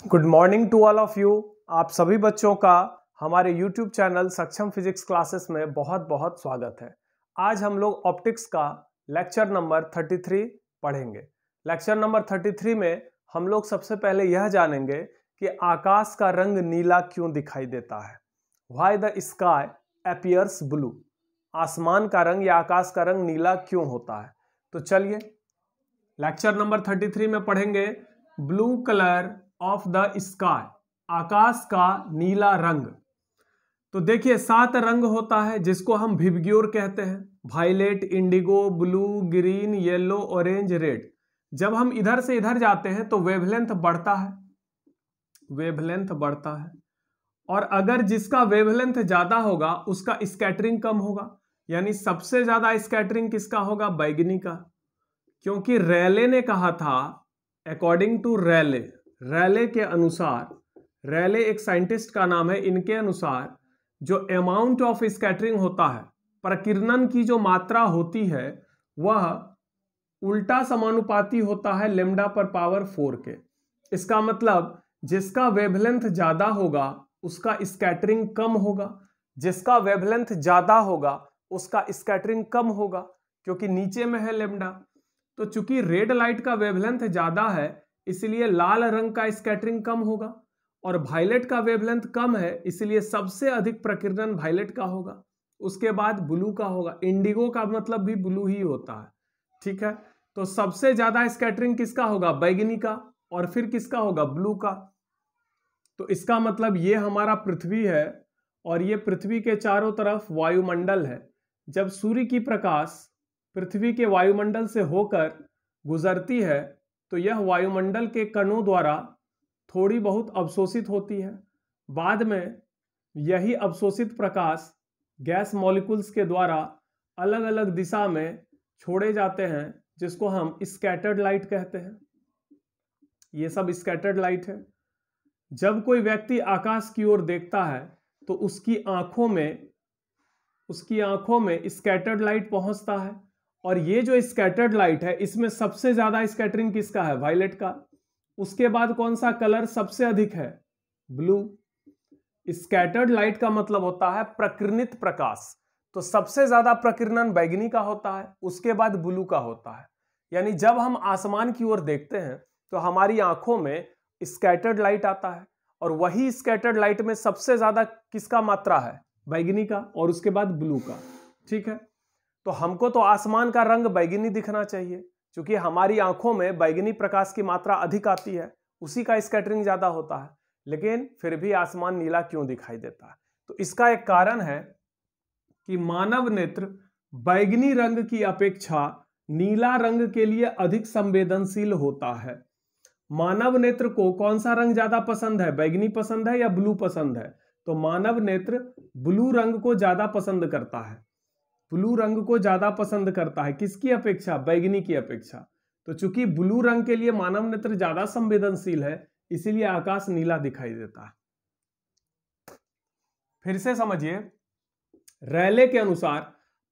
Good morning to all of you. आप सभी बच्चों का हमारे YouTube channel Saksham physics classes में बहुत बहुत स्वागत है। आज हम लोग ऑप्टिक्स का लेक्चर नंबर 33 पढ़ेंगे। लेक्चर नंबर 33 में हम लोग सबसे पहले यह जानेंगे कि आकाश का रंग नीला क्यों दिखाई देता है। Why the sky appears blue. आसमान का रंग या आकाश का रंग नीला क्यों होता है। तो चलिए लेक्चर नंबर 33 में पढ़ेंगे blue colour of the sky, आकाश का नीला रंग। तो देखिए 7 रंग होता है जिसको हम विबग्योर कहते हैं। Violet, indigo, blue, green, yellow, orange, red. जब हम इधर से इधर जाते हैं तो वेवलेंथ बढ़ता है, वेवलेंथ बढ़ता है। और अगर जिसका वेवलेंथ ज्यादा होगा उसका स्कैटरिंग कम होगा। यानी सबसे ज्यादा स्कैटरिंग किसका होगा? बैगनी का। क्योंकि रैले ने कहा था, अकॉर्डिंग टू रैले के अनुसार, रैले एक साइंटिस्ट का नाम है, इनके अनुसार जो अमाउंट ऑफ स्कैटरिंग होता है, प्रकीर्णन की जो मात्रा होती है, वह उल्टा समानुपाती होता है लैम्डा पर पावर 4 के। इसका मतलब जिसका वेवलेंथ ज्यादा होगा उसका स्कैटरिंग कम होगा, जिसका वेवलेंथ ज्यादा होगा उसका स्कैटरिंग कम होगा, क्योंकि नीचे में है लैम्डा। तो चूंकि रेड लाइट का वेवलेंथ ज्यादा है इसलिए लाल रंग का स्कैटरिंग कम होगा, और वायलेट का वेवलेंथ कम है इसलिए सबसे अधिक प्रकीर्णन वायलेट का होगा, उसके बाद ब्लू का होगा। इंडिगो का मतलब भी ब्लू ही होता है, ठीक है। तो सबसे ज्यादा स्कैटरिंग किसका होगा? बैगनी का। और फिर किसका होगा? ब्लू का। तो इसका मतलब ये हमारा पृथ्वी है और ये पृथ्वी के चारों तरफ वायुमंडल है। जब सूर्य की प्रकाश पृथ्वी के वायुमंडल से होकर गुजरती है तो यह वायुमंडल के कणों द्वारा थोड़ी बहुत अवशोषित होती है। बाद में यही अवशोषित प्रकाश गैस मॉलिक्यूल्स के द्वारा अलग अलग दिशा में छोड़े जाते हैं, जिसको हम स्कैटर्ड लाइट कहते हैं। ये सब स्कैटर्ड लाइट है। जब कोई व्यक्ति आकाश की ओर देखता है तो उसकी आंखों में स्कैटर्ड लाइट पहुंचता है, और ये जो स्कैटर्ड लाइट है इसमें सबसे ज्यादा स्कैटरिंग किसका है? वायलेट का। उसके बाद कौन सा कलर सबसे अधिक है? ब्लू। स्कैटर्ड लाइट का मतलब होता है प्रकीर्णित प्रकाश। तो सबसे ज्यादा प्रकीर्णन बैगनी का होता है, उसके बाद ब्लू का होता है। यानी जब हम आसमान की ओर देखते हैं तो हमारी आंखों में स्कैटर्ड लाइट आता है, और वही स्कैटर्ड लाइट में सबसे ज्यादा किसका मात्रा है? बैगनी का, और उसके बाद ब्लू का, ठीक है। तो हमको तो आसमान का रंग बैगनी दिखना चाहिए, क्योंकि हमारी आंखों में बैगनी प्रकाश की मात्रा अधिक आती है, उसी का स्कैटरिंग ज्यादा होता है। लेकिन फिर भी आसमान नीला क्यों दिखाई देता है? तो इसका एक कारण है कि मानव नेत्र बैगनी रंग की अपेक्षा नीला रंग के लिए अधिक संवेदनशील होता है। मानव नेत्र को कौन सा रंग ज्यादा पसंद है? बैगनी पसंद है या ब्लू पसंद है? तो मानव नेत्र ब्लू रंग को ज्यादा पसंद करता है, ब्लू रंग को ज्यादा पसंद करता है। किसकी अपेक्षा? बैगनी की अपेक्षा। तो चूंकि ब्लू रंग के लिए मानव नेत्र ज्यादा संवेदनशील है, इसीलिए आकाश नीला दिखाई देता है। फिर से समझिए, रैले के अनुसार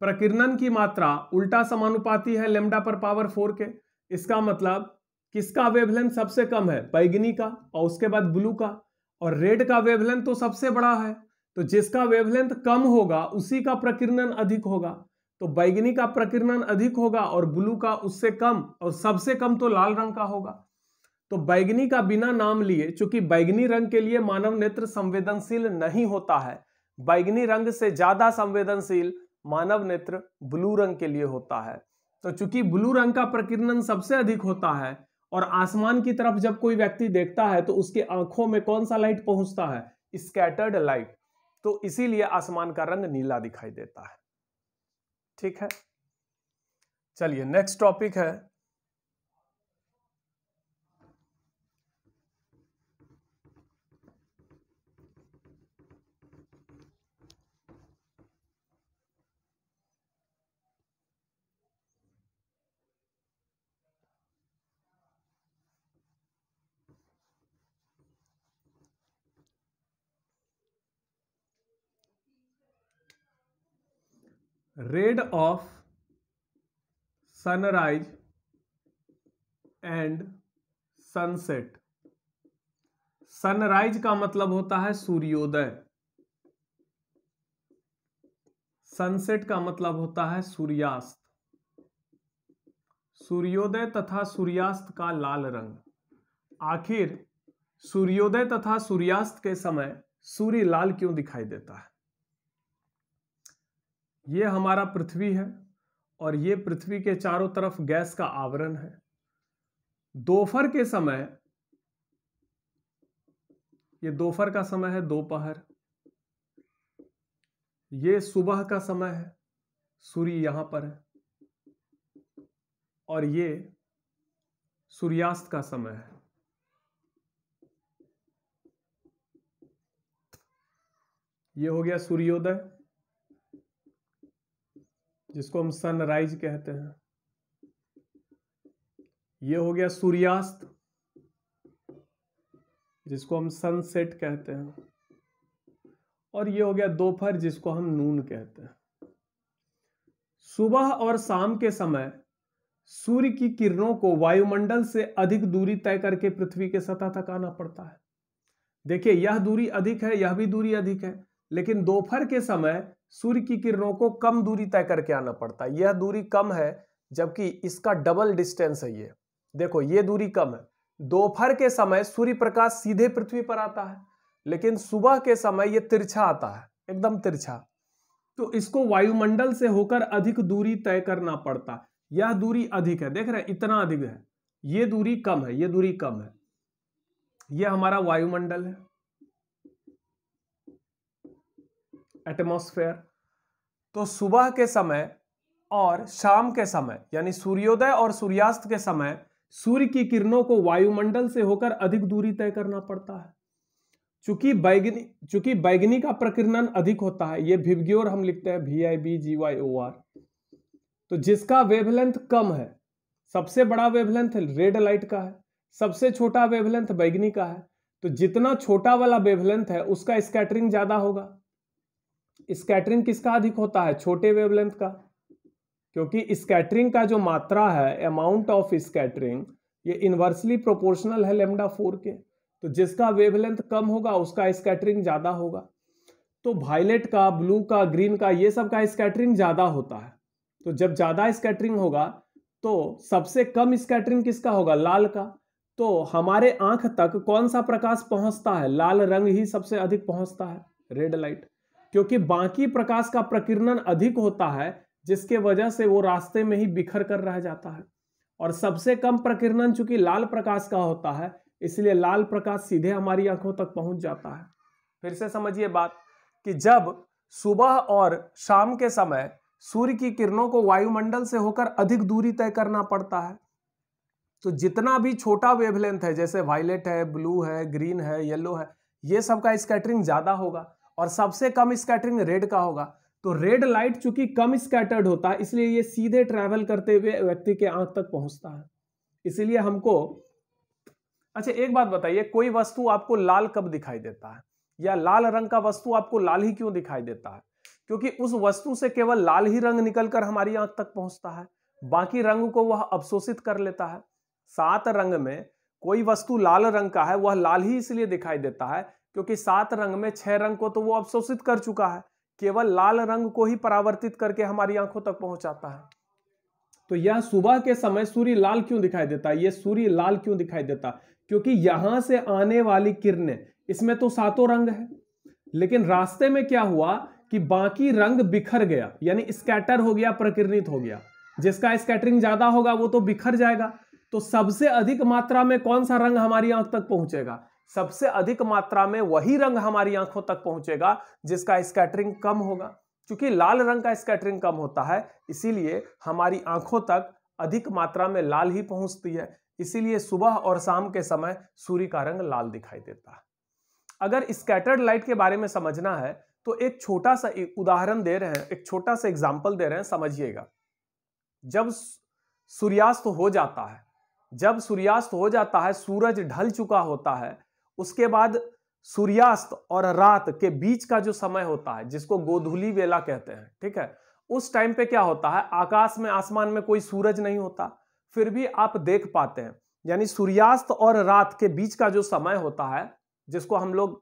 प्रकीर्णन की मात्रा उल्टा समानुपाती है लैम्डा पर पावर 4 के। इसका मतलब किसका वेवलेंथ सबसे कम है? बैगनी का, और उसके बाद ब्लू का, और रेड का वेवलेंथ तो सबसे बड़ा है। तो जिसका वेवलेंथ कम होगा उसी का प्रकीर्णन अधिक होगा। तो बैगनी का प्रकीर्णन अधिक होगा और ब्लू का उससे कम, और सबसे कम तो लाल रंग का होगा। तो बैगनी का बिना नाम लिए, चूंकि बैगनी रंग के लिए मानव नेत्र संवेदनशील नहीं होता है, बैगनी रंग से ज्यादा संवेदनशील मानव नेत्र ब्लू रंग के लिए होता है। तो चूंकि ब्लू रंग का प्रकीर्णन सबसे अधिक होता है, और आसमान की तरफ जब कोई व्यक्ति देखता है तो उसकी आंखों में कौन सा लाइट पहुंचता है? Scattered light. तो इसीलिए आसमान का रंग नीला दिखाई देता है, ठीक है। चलिए नेक्स्ट टॉपिक है rid of sunrise and sunset. Sunrise का मतलब होता है सूर्योदय, सनसेट का मतलब होता है सूर्यास्त। सूर्योदय तथा सूर्यास्त का लाल रंग। आखिर सूर्योदय तथा सूर्यास्त के समय सूर्य लाल क्यों दिखाई देता है? यह हमारा पृथ्वी है और यह पृथ्वी के चारों तरफ गैस का आवरण है। दोपहर के समय, यह दोपहर का समय है, दोपहर, यह सुबह का समय है, सूर्य यहां पर है, और यह सूर्यास्त का समय है। यह हो गया सूर्योदय, जिसको हम सनराइज कहते हैं। यह हो गया सूर्यास्त, जिसको हम सनसेट कहते हैं। और यह हो गया दोपहर, जिसको हम नून कहते हैं। सुबह और शाम के समय सूर्य की किरणों को वायुमंडल से अधिक दूरी तय करके पृथ्वी के सतह तक आना पड़ता है। देखिए, यह दूरी अधिक है, यह भी दूरी अधिक है, लेकिन दोपहर के समय सूर्य की किरणों को कम दूरी तय करके आना पड़ता है। यह दूरी कम है, जबकि इसका डबल डिस्टेंस है। ये देखो, ये दूरी कम है। दोपहर के समय सूर्य प्रकाश सीधे पृथ्वी पर आता है, लेकिन सुबह के समय यह तिरछा आता है, एकदम तिरछा। तो इसको वायुमंडल से होकर अधिक दूरी तय करना पड़ता है। यह दूरी अधिक है, देख रहे हैं, इतना अधिक है। यह दूरी कम है, यह दूरी कम है। यह हमारा वायुमंडल है, एटमॉस्फेयर। तो सुबह के समय और शाम के समय, यानी सूर्योदय और सूर्यास्त के समय सूर्य की किरणों को वायुमंडल से होकर अधिक दूरी तय करना पड़ता है। चूंकि बैगनी का प्रकीर्णन अधिक होता है, ये विबग्योर हम लिखते हैं, VIBGYOR, तो जिसका वेवलेंथ कम है। सबसे बड़ा वेवलेंथ रेड लाइट का है, सबसे छोटा वेवलेंथ बैगनी का है। तो जितना छोटा वाला वेवलेंथ है उसका स्कैटरिंग ज्यादा होगा। स्कैटरिंग किसका अधिक होता है? छोटे वेवलेंथ का, क्योंकि स्कैटरिंग का जो मात्रा है, अमाउंट ऑफ स्कैटरिंग, ये इनवर्सली प्रोपोर्शनल है λ4 के। तो जिसका वेवलेंथ कम होगा उसका स्कैटरिंग ज्यादा होगा। तो वायलेट का, ब्लू का, ग्रीन का, ये सब का स्कैटरिंग ज्यादा होता है। तो जब ज्यादा स्कैटरिंग होगा तो सबसे कम स्कैटरिंग किसका होगा? लाल का। तो हमारे आंख तक कौन सा प्रकाश पहुंचता है? लाल रंग ही सबसे अधिक पहुंचता है, रेड लाइट, क्योंकि बाकी प्रकाश का प्रकीर्णन अधिक होता है, जिसके वजह से वो रास्ते में ही बिखर कर रह जाता है। और सबसे कम प्रकीर्णन चूंकि लाल प्रकाश का होता है, इसलिए लाल प्रकाश सीधे हमारी आंखों तक पहुंच जाता है। फिर से समझिए बात कि जब सुबह और शाम के समय सूर्य की किरणों को वायुमंडल से होकर अधिक दूरी तय करना पड़ता है, तो जितना भी छोटा वेवलेंथ है, जैसे वायलेट है, ब्लू है, ग्रीन है, येलो है, ये सब का स्कैटरिंग ज्यादा होगा और सबसे कम स्कैटरिंग रेड का होगा। तो रेड लाइट चूंकि कम स्कैटर्ड होता है, इसलिए ये सीधे ट्रैवल करते हुए व्यक्ति के आंख तक पहुंचता है। इसलिए हमको, अच्छा एक बात बताइए, कोई वस्तु आपको लाल कब दिखाई देता है, या लाल रंग का वस्तु आपको लाल ही क्यों दिखाई देता है? क्योंकि उस वस्तु से केवल लाल ही रंग निकलकर हमारी आंख तक पहुंचता है, बाकी रंग को वह अवशोषित कर लेता है। 7 रंग में कोई वस्तु लाल रंग का है, वह लाल ही इसलिए दिखाई देता है क्योंकि 7 रंग में 6 रंग को तो वो अवशोषित कर चुका है, केवल लाल रंग को ही परावर्तित करके हमारी आंखों तक पहुंचाता है। तो यह सुबह के समय सूर्य लाल क्यों दिखाई देता है? यह सूर्य लाल क्यों दिखाई देता है? क्योंकि यहां से आने वाली किरणें, इसमें तो 7 रंग है, लेकिन रास्ते में क्या हुआ कि बाकी रंग बिखर गया, यानी स्कैटर हो गया, प्रकीर्णित हो गया। जिसका स्कैटरिंग ज्यादा होगा वो तो बिखर जाएगा। तो सबसे अधिक मात्रा में कौन सा रंग हमारी आंख तक पहुंचेगा? सबसे अधिक मात्रा में वही रंग हमारी आंखों तक पहुंचेगा जिसका स्कैटरिंग कम होगा। क्योंकि लाल रंग का स्कैटरिंग कम होता है, इसीलिए हमारी आंखों तक अधिक मात्रा में लाल ही पहुंचती है। इसीलिए सुबह और शाम के समय सूर्य का रंग लाल दिखाई देता है। अगर स्कैटर्ड लाइट के बारे में समझना है तो एक छोटा सा उदाहरण दे रहे हैं, एक छोटा सा एग्जाम्पल दे रहे हैं, समझिएगा। जब सूर्यास्त हो जाता है, सूरज ढल चुका होता है, उसके बाद सूर्यास्त और रात के बीच का जो समय होता है, जिसको गोधूली वेला कहते हैं, ठीक है, उस टाइम पे क्या होता है, आकाश में, आसमान में कोई सूरज नहीं होता, फिर भी आप देख पाते हैं। यानी सूर्यास्त और रात के बीच का जो समय होता है, जिसको हम लोग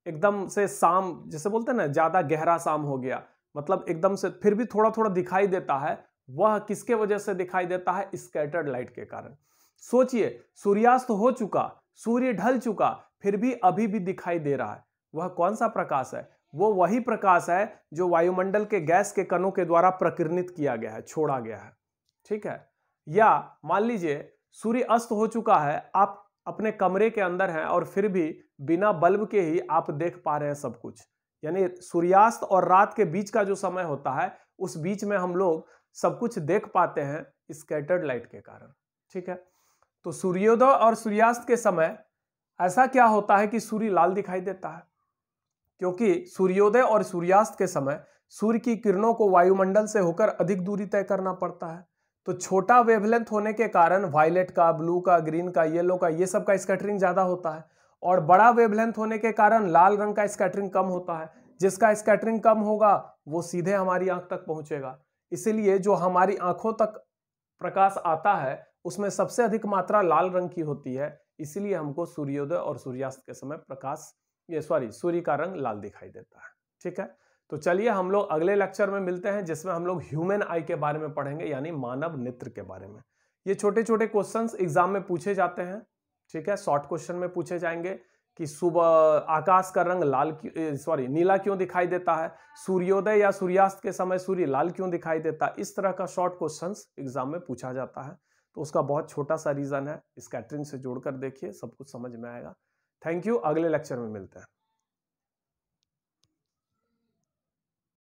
एकदम से शाम जैसे बोलते हैं ना, ज्यादा गहरा शाम हो गया, मतलब एकदम से फिर भी थोड़ा थोड़ा दिखाई देता है, वह किसके वजह से दिखाई देता है? स्कैटर्ड लाइट के कारण। सोचिए, सूर्यास्त हो चुका, सूर्य ढल चुका, फिर भी अभी भी दिखाई दे रहा है। वह कौन सा प्रकाश है? वो वही प्रकाश है जो वायुमंडल के गैस के कणों के द्वारा प्रकीर्णित किया गया है, छोड़ा गया है। ठीक है। या मान लीजिए सूर्य अस्त हो चुका है, आप अपने कमरे के अंदर हैं और फिर भी बिना बल्ब के ही आप देख पा रहे हैं सब कुछ। यानी सूर्यास्त और रात के बीच का जो समय होता है, उस बीच में हम लोग सब कुछ देख पाते हैं स्कैटर्ड लाइट के कारण। ठीक है। तो सूर्योदय और सूर्यास्त के समय ऐसा क्या होता है कि सूर्य लाल दिखाई देता है? क्योंकि सूर्योदय और सूर्यास्त के समय सूर्य की किरणों को वायुमंडल से होकर अधिक दूरी तय करना पड़ता है। तो छोटा वेवलेंथ होने के कारण वायलेट का, ब्लू का, ग्रीन का, येलो का, ये सब का स्कैटरिंग ज्यादा होता है, और बड़ा वेवलेंथ होने के कारण लाल रंग का स्कैटरिंग कम होता है। जिसका स्कैटरिंग कम होगा वो सीधे हमारी आंख तक पहुंचेगा। इसीलिए जो हमारी आंखों तक प्रकाश आता है उसमें सबसे अधिक मात्रा लाल रंग की होती है। इसीलिए हमको सूर्योदय और सूर्यास्त के समय सूर्य का रंग लाल दिखाई देता है। ठीक है। तो चलिए हम लोग अगले लेक्चर में मिलते हैं, जिसमें हम लोग ह्यूमन आई के बारे में पढ़ेंगे, यानी मानव नेत्र के बारे में। ये छोटे छोटे क्वेश्चंस एग्जाम में पूछे जाते हैं। ठीक है। शॉर्ट क्वेश्चन में पूछे जाएंगे कि सुबह आकाश का रंग नीला क्यों दिखाई देता है, सूर्योदय या सूर्यास्त के समय सूर्य लाल क्यों दिखाई देता है। इस तरह का शॉर्ट क्वेश्चंस एग्जाम में पूछा जाता है। तो उसका बहुत छोटा सा रीजन है, स्कैटरिंग से जोड़कर देखिए, सब कुछ समझ में आएगा। Thank you. अगले लेक्चर में मिलते हैं।